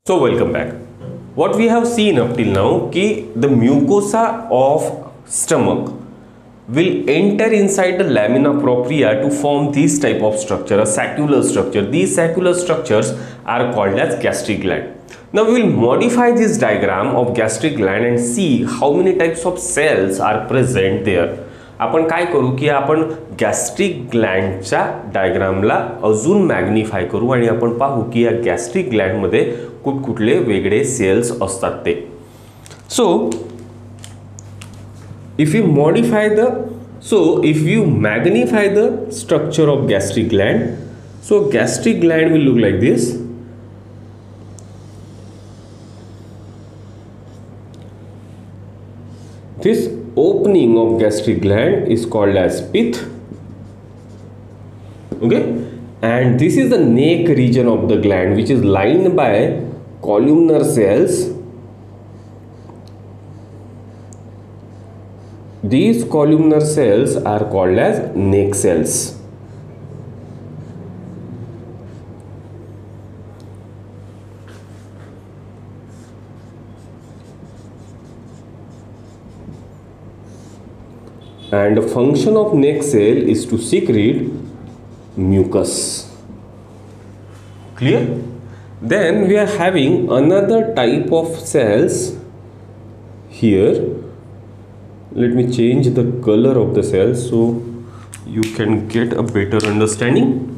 So welcome back. What we have seen up till now कि the mucosa of stomach will enter inside the lamina propria to form this type of structure, a saccular structure. These saccular structures are called as gastric gland. Now we will modify this diagram of gastric gland and see how many types of cells are present there. आपण काय करू की आपण gastric ग्लँडच्या डायग्रामला अजून magnify करू आणि आपण पाहू की या गॅस्ट्रिक ग्लँडमध्ये कुठकुठले वेगळे सेल्स असतात ते. सो if you magnify the structure of gastric gland, so gastric gland will look like this. This opening of gastric gland is called as pith. Okay, and this is the neck region of the gland, which is lined by columnar cells. These columnar cells are called as neck cells. And the function of neck cell is to secrete mucus. Clear? Then we are having another type of cells here. Let me change the color of the cells so you can get a better understanding.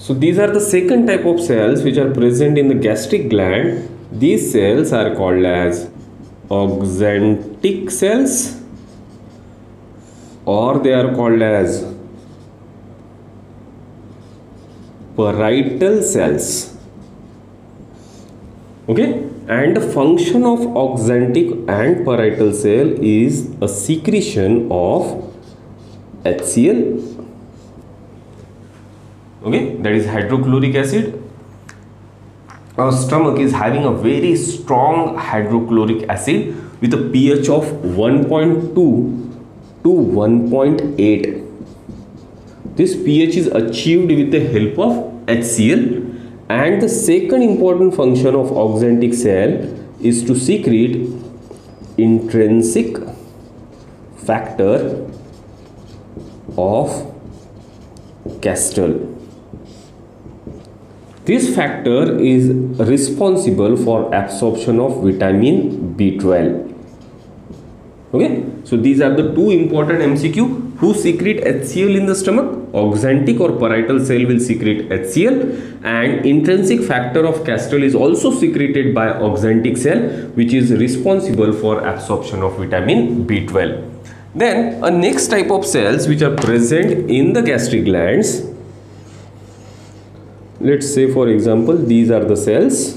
So these are the second type of cells which are present in the gastric gland. These cells are called as axanthic cells, or they are called as parietal cells. Okay, and the function of axanthic and parietal cell is a secretion of HCl. Okay, that is hydrochloric acid. Our stomach is having a very strong hydrochloric acid with a pH of 1.2 to 1.8. This pH is achieved with the help of HCl, and the second important function of axanthic cell is to secrete intrinsic factor of Castile. This factor is responsible for absorption of vitamin B12. Okay, so these are the two important MCQ. Who secrete HCl in the stomach? Axanthic or parietal cell will secrete HCl, and intrinsic factor of Castile is also secreted by axanthic cell, which is responsible for absorption of vitamin B12. Then a next type of cells which are present in the gastric glands. Let's say, for example, these are the cells.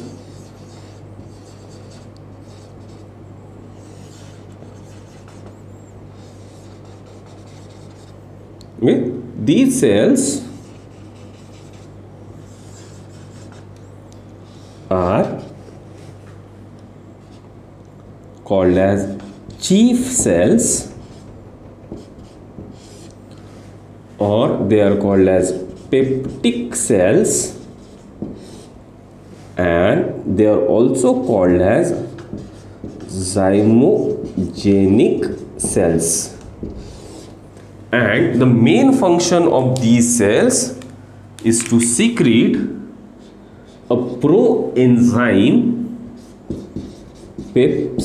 Okay, these cells are called as chief cells, or they are called as peptic cells, and they are also called as zymogenic cells. And the main function of these cells is to secrete a proenzyme pepsinogen.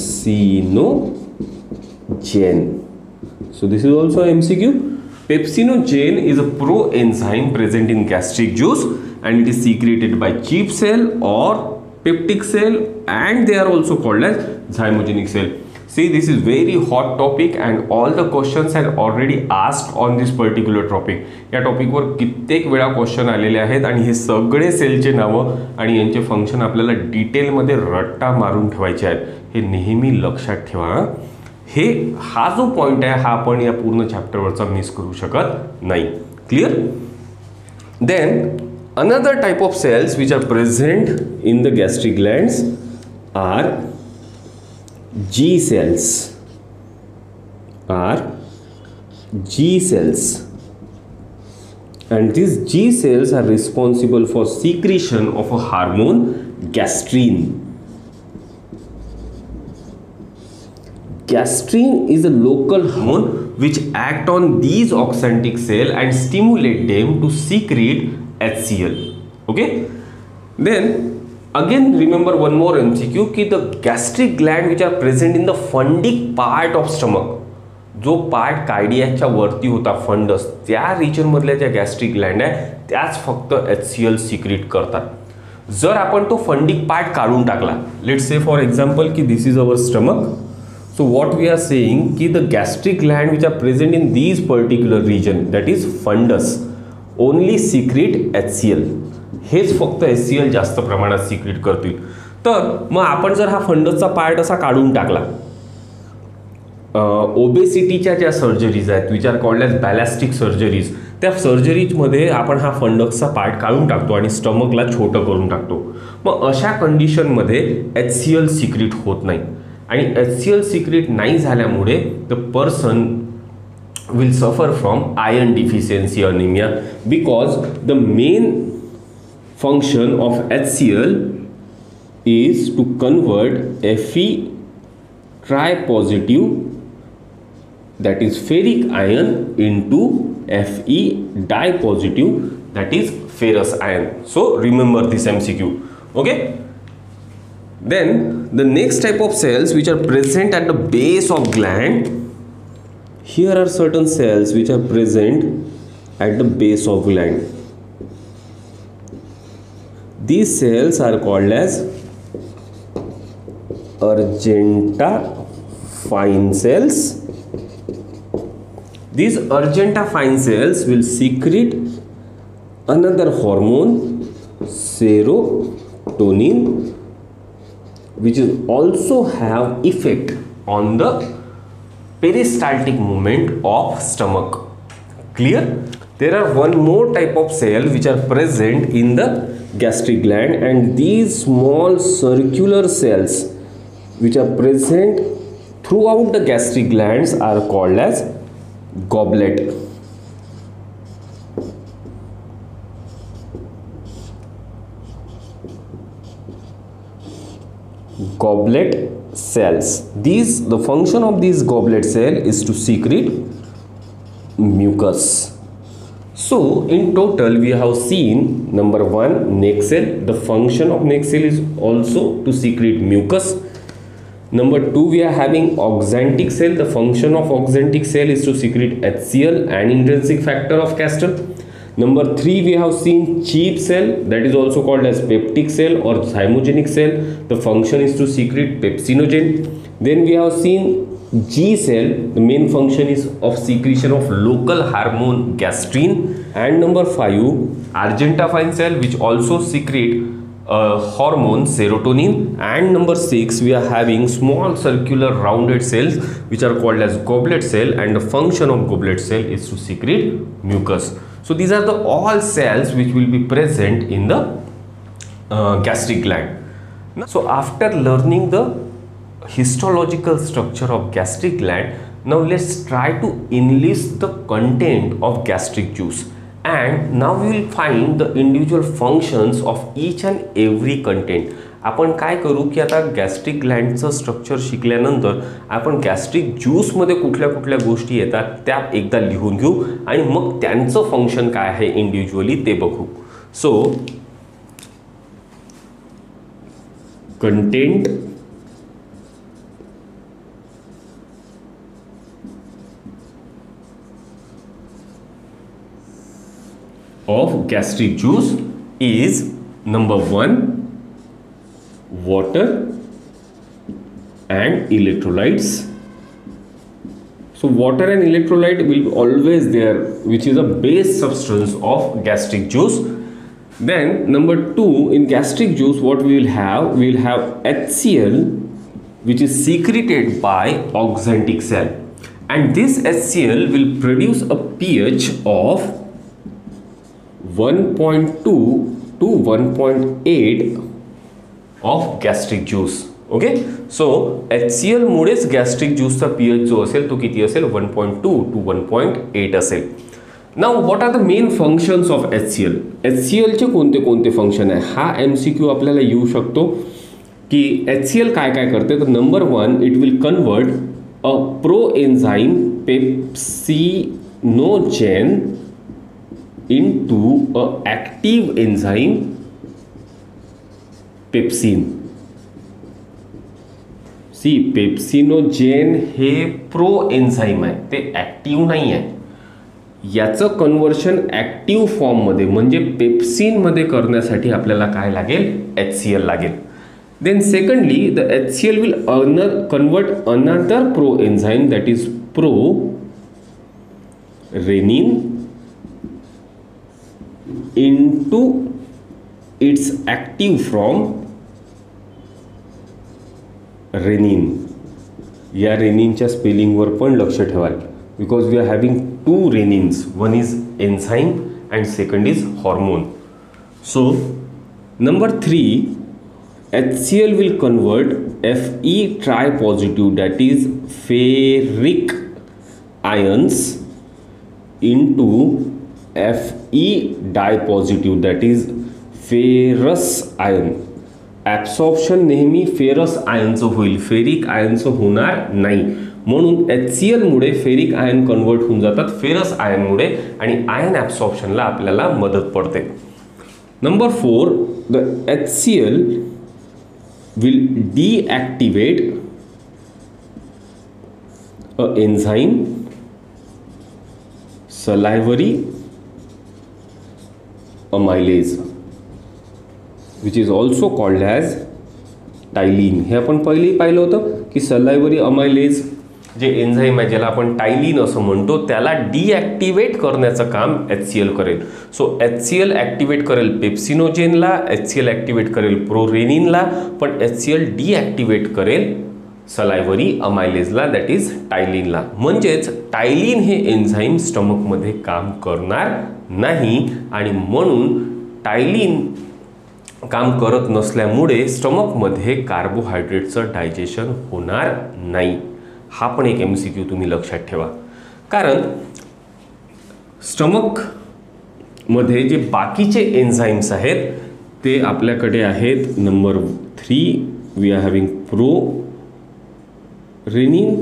So this is also MCQ. Pepsinogen is a proenzyme present in gastric juice, and it is secreted by chief cell or peptic cell, and they are also called as zymogenic cell. See, this is very hot topic and all the questions are already asked on this particular topic. या टॉपिकवर कित्येक वेळा question आलेले आहेत आणि हे सगळे सेलचे नावं आणि यांचे फंक्शन आपल्याला डिटेलमध्ये रट्टा मारून ठेवायचे आहेत. हे नेहमी लक्षात ठेवा. हा जो पॉइंट आहे हा आपण या पूर्ण चॅप्टरवरचा मिस करू शकत नाही. Clear? Then another type of cells which are present in the gastric glands are G cells. And these G cells are responsible for secretion of a hormone gastrin. Gastrin is a local hormone which act on these oxantic cells and stimulate them to secrete HCl. Okay, then again remember one more MCQ कि the gastric gland which are present in the fundic part of stomach, जो part कार्डियाकच्या वरती होता funds, त्या region मधल्या ज्या gastric Gland आहे त्याच फक्त HCl सिक्रेट करतात. जर आपण तो फंडिक पार्ट काढून टाकला, लेट्स से फॉर एक्झाम्पल की this is our stomach, so what we are saying ki the gastric gland which are present in these particular region, that is fundus, only secrete HCl. हेच फक्त HCl जास्त प्रमाणात secrete करतील. तर मग आपण जर हा फंडसचा part असा काढून टाकला, ओबेसिटीच्या ज्या सर्जरीज आहेत which are called as ballistic surgeries, त्या सर्जरीजमध्ये आपण हा फंडसचा पार्ट काढून टाकतो आणि स्टमकला छोटं करून टाकतो. मग अशा कंडिशनमध्ये HCl सिक्रेट होत नाही आणि HCl सिक्रेट नाही झाल्यामुळे the person will suffer from iron deficiency anemia, because the main function of HCl is to convert Fe tripositive, that is ferric iron, into Fe dipositive, that is ferrous iron. So remember this MCQ. Okay, then the next type of cells which are present at the base of gland. Here are certain cells which are present at the base of gland. These cells are called as Argenta fine cells. These Argenta fine cells will secrete another hormone, serotonin, which is also have effect on the peristaltic movement of stomach. Clear? There are one more type of cell which are present in the gastric gland, and these small circular cells which are present throughout the gastric glands are called as goblet. Goblet cells. The function of these goblet cell is to secrete mucus. So in total we have seen number 1, neck cell. The function of neck cell is also to secrete mucus. Number 2, we are having oxantic cell. The function of oxantic cell is to secrete HCl and intrinsic factor of Castile. Number 3, we have seen cheap cell, that is also called as peptic cell or thymogenic cell. The function is to secrete pepsinogen. Then we have seen G cell. The main function is of secretion of local hormone gastrin. And number 5, Argenta fine cell, which also secrete hormone serotonin. And number 6, we are having small circular rounded cells which are called as goblet cell, and the function of goblet cell is to secrete mucus. So these are the all cells which will be present in the gastric gland. So after learning the histological structure of gastric gland, now let's try to enlist the content of gastric juice, and now we will find the individual functions of each and every content. आपण काय करू की आता gastric ग्लँडचं structure शिकल्यानंतर आपण gastric ज्यूसमध्ये कुठल्या कुठल्या गोष्टी येतात त्या एकदा लिहून घेऊ आणि मग त्यांचं फंक्शन काय आहे इंडिव्हिज्युअली ते बघू. So content of gastric juice is number 1, water and electrolytes. So water and electrolyte will be always there, which is a base substance of gastric juice. Then number 2, in gastric juice what we will have HCl which is secreted by oxantic cell, and this HCl will produce a pH of 1.2 to 1.8 of gastric juice. Okay, so HCl मुळेच gastric ज्यूसचा pH जो असेल तो किती असेल 1.2 to 1.8 असेल. Now what are the main functions of HCl. HCl चे कोणते कोणते फंक्शन आहे हा MCQ आपल्याला येऊ शकतो की HCl काय काय करते. तर number 1, it will convert a proenzyme pepsinogen into a active enzyme pepsin. See pepsinogen हे प्रो एन्झाइम आहे, ते ॲक्टिव्ह नाही आहे. याचं कन्वर्शन ॲक्टिव्ह फॉर्ममध्ये म्हणजे पेप्सिनमध्ये करण्यासाठी आपल्याला काय लागेल, HCl लागेल. Then secondly the HCl will convert another pro enzyme that is pro renin into its active form renin. या रेनिनच्या स्पेलिंगवर पण लक्ष ठेवा because we are having two renins, one is enzyme and second is hormone. So number 3, HCl will convert Fe tri positive that is ferric ions into Fe dipositive that is ferrous ion. Absorption नेहमी ferrous आयनचं होईल, ferric आयनचं होणार नाही. म्हणून HCl मुळे ferric ion convert होऊन जातात ferrous आयनमुळे आणि ion ॲब्सॉर्प्शनला आपल्याला मदत पडते. Number 4, the HCl will deactivate a enzyme salivary amylase which is also called as ptyalin. हे आपण पहिलेही पाहिलं होतं की सलायवरी अमायलेज जे एन्झाइम आहे ज्याला आपण टायलिन असं म्हणतो त्याला डिॲक्टिवेट करण्याचं काम HCl करेल. सो HCl ॲक्टिवेट करेल पेप्सिनोजेनला, HCl ॲक्टिवेट करेल प्रोरेनिनला, पण HCl डिॲक्टिवेट करेल सलायवरी अमायलेजला दॅट इज टायलिनला. म्हणजेच टायलिन हे एन्झाइम स्टमकमध्ये काम करणार नाही आणि म्हणून टायलिन काम करत नसल्यामुळे स्टमकमध्ये कार्बोहायड्रेटचं डायजेशन होणार नाही. हा पण एक MCQ तुम्ही लक्षात ठेवा. कारण स्टमकमध्ये जे बाकीचे एन्झाइम्स आहेत ते आपल्याकडे आहेत. Number 3 we are having prorenin.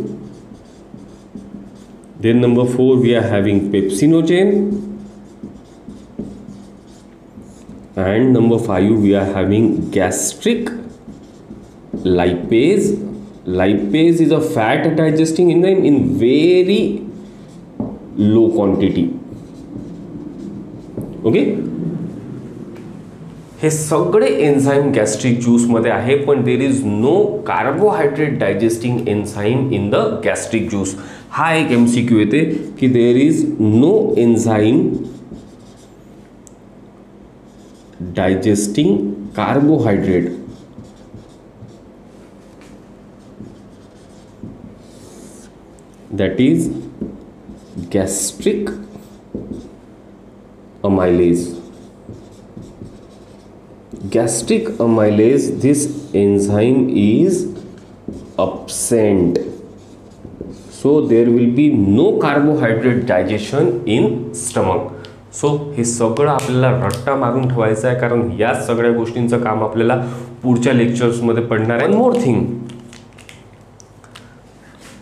Then number 4 we are having pepsinogen. And number 5 we are having gastric lipase. Lipase is a fat digesting enzyme in very low quantity. Okay, हे सगळे enzyme gastric juice मध्ये आहे पण there is no carbohydrate digesting enzyme in the gastric juice. हा एक MCQ येते की there is no enzyme digesting carbohydrate that is gastric amylase. Gastric amylase, this enzyme is absent, so there will be no carbohydrate digestion in stomach. सो हे सगळं आपल्याला रट्टा मारून ठेवायचं आहे कारण या सगळ्या गोष्टींचं काम आपल्याला पुढच्या लेक्चर्समध्ये पडणार आहे. One more thing,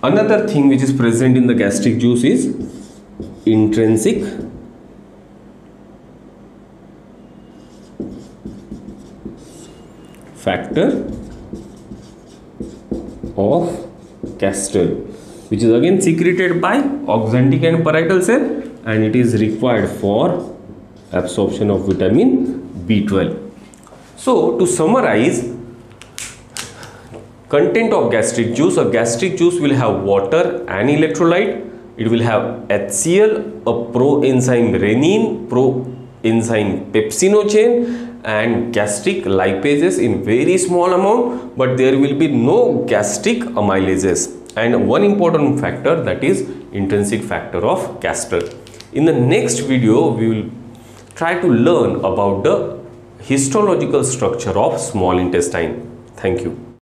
another thing which is present in the gastric juice is intrinsic factor of Castor, which is again secreted by oxantic and parietal cell, and it is required for absorption of vitamin B12. So to summarize, content of gastric juice, a gastric juice will have water and electrolyte. It will have HCl, a proenzyme renin, enzyme pepsinogen and gastric lipases in very small amount, but there will be no gastric amylases, and one important factor, that is intrinsic factor of Castell. In the next video we will try to learn about the histological structure of small intestine. Thank you.